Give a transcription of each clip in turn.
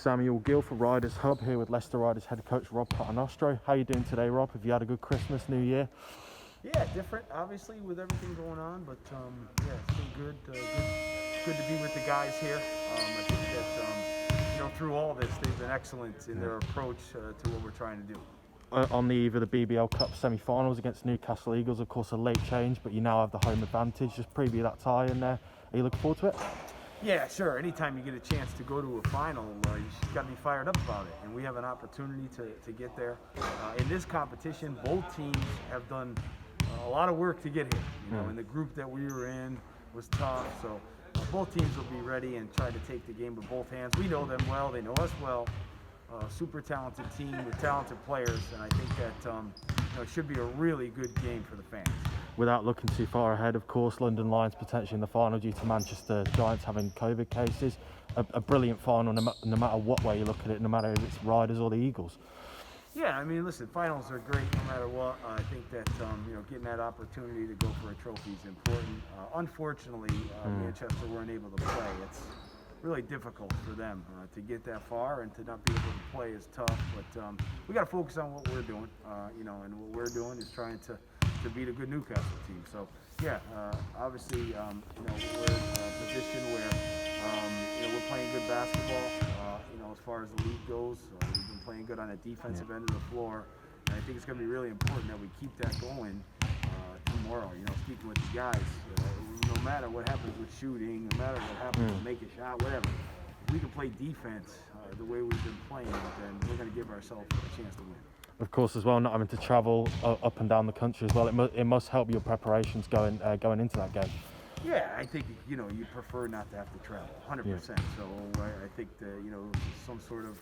Samuel Gill for Riders Hub here with Leicester Riders head coach Rob Paternostro. How are you doing today, Rob? Have you had a good Christmas, New Year? Yeah, different, obviously, with everything going on, but yeah, it's been good. Good to be with the guys here. I think that through all this, they've been excellent in their approach to what we're trying to do. On the eve of the BBL Cup semi-finals against Newcastle Eagles, of course, a late change, but you now have the home advantage. Just preview that tie in there. Are you looking forward to it? Yeah, sure. Anytime you get a chance to go to a final, you just got to be fired up about it. And we have an opportunity to get there. In this competition, both teams have done a lot of work to get here. You know, and the group that we were in was tough. So both teams will be ready and try to take the game with both hands. We know them well. They know us well. Super talented team with talented players, and I think that it should be a really good game for the fans. Without looking too far ahead, of course, London Lions potentially in the final due to Manchester Giants having COVID cases. A brilliant final, no matter what way you look at it, no matter if it's Riders or the Eagles. Yeah, I mean, listen, finals are great no matter what. I think that getting that opportunity to go for a trophy is important. Unfortunately, Manchester weren't able to play. It's really difficult for them to get that far, and to not be able to play is tough. But we got to focus on what we're doing, and what we're doing is trying to beat a good Newcastle team. So yeah, obviously, we're in a position where we're playing good basketball. As far as the league goes, we've been playing good on the defensive end of the floor, and I think it's going to be really important that we keep that going tomorrow. Speaking with the guys, no matter what happens with shooting, no matter what happens with make a shot, whatever, if we can play defense the way we've been playing, then we're going to give ourselves a chance to win. Of course, as well, not having to travel up and down the country as well, it must help your preparations going into that game. Yeah, I think you prefer not to have to travel, 100%. Yeah. So I think that some sort of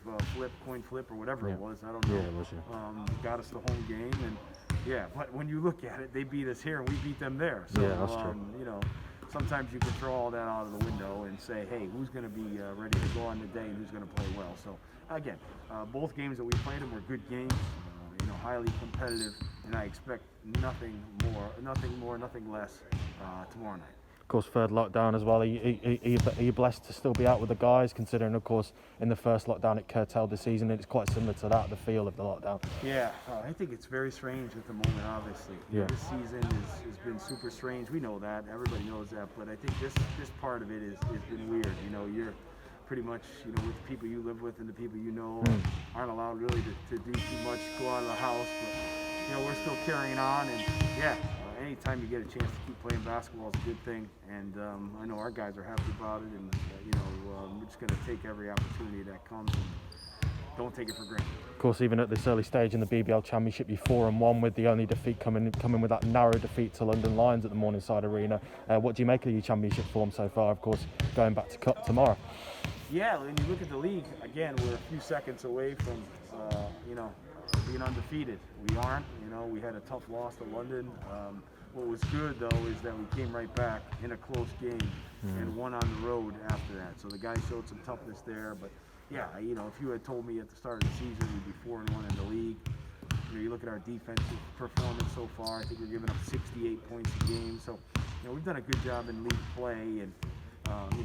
coin flip or whatever it was, I don't know. Yeah, it was, yeah. Got us the home game, and yeah. But when you look at it, they beat us here and we beat them there. So yeah, that's true. Sometimes you can throw all that out of the window and say, hey, who's going to be ready to go on the day and who's going to play well. So again, both games that we played them were good games. Highly competitive, and I expect nothing more, nothing less tomorrow night. Of course, third lockdown as well. Are you blessed to still be out with the guys, considering, of course, in the first lockdown it curtailed the season, and it's quite similar to that, the feel of the lockdown? Yeah, I think it's very strange at the moment, obviously. This season has been super strange. We know that. Everybody knows that. But I think this part of it has been weird. You're pretty much, with the people you live with and the people aren't allowed really to do too much, go out of the house. But, we're still carrying on, and yeah, anytime you get a chance to keep playing basketball is a good thing. And I know our guys are happy about it, and, we're just going to take every opportunity that comes and don't take it for granted. Of course, even at this early stage in the BBL Championship, you're 4-1 with the only defeat coming with that narrow defeat to London Lions at the Morningside Arena. What do you make of your championship form so far? Of course, going back to Cup tomorrow. Yeah, when you look at the league, again, we're a few seconds away from, being undefeated. We aren't. We had a tough loss to London. What was good, though, is that we came right back in a close game and won on the road after that. So the guys showed some toughness there. But, yeah, if you had told me at the start of the season we'd be 4-1 in the league, you look at our defensive performance so far, I think we're giving up 68 points a game. So, we've done a good job in league play, and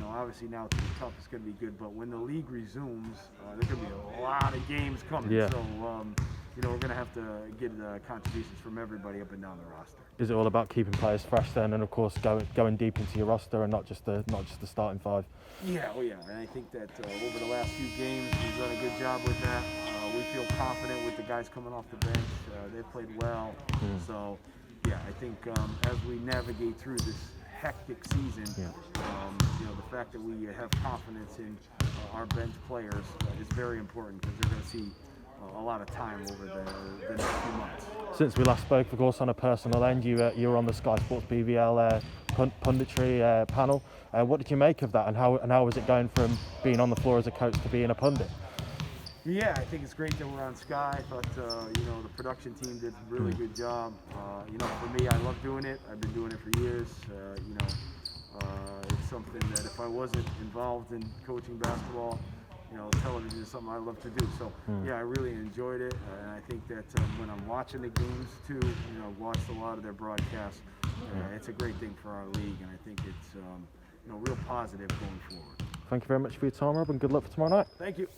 obviously now to the Cup is going to be good, but when the league resumes, there's going to be a lot of games coming. Yeah. So, we're going to have to get contributions from everybody up and down the roster. Is it all about keeping players fresh then, and of course going deep into your roster and not just the starting five? Yeah, and I think that over the last few games we've done a good job with that. We feel confident with the guys coming off the bench. They've played well. So, yeah, I think as we navigate through this hectic season, the fact that we have confidence in our bench players is very important, because they're going to see a lot of time over the next few months. Since we last spoke, of course, on a personal end, you were on the Sky Sports BBL punditry panel. What did you make of that, and how was it going from being on the floor as a coach to being a pundit? Yeah, I think it's great that we're on Sky. I thought, the production team did a really good job. For me, I love doing it. I've been doing it for years. It's something that if I wasn't involved in coaching basketball, television is something I love to do. So, yeah, I really enjoyed it. And I think that when I'm watching the games, too, I've watched a lot of their broadcasts. It's a great thing for our league, and I think it's, real positive going forward. Thank you very much for your time, Rob, and good luck for tomorrow night. Thank you.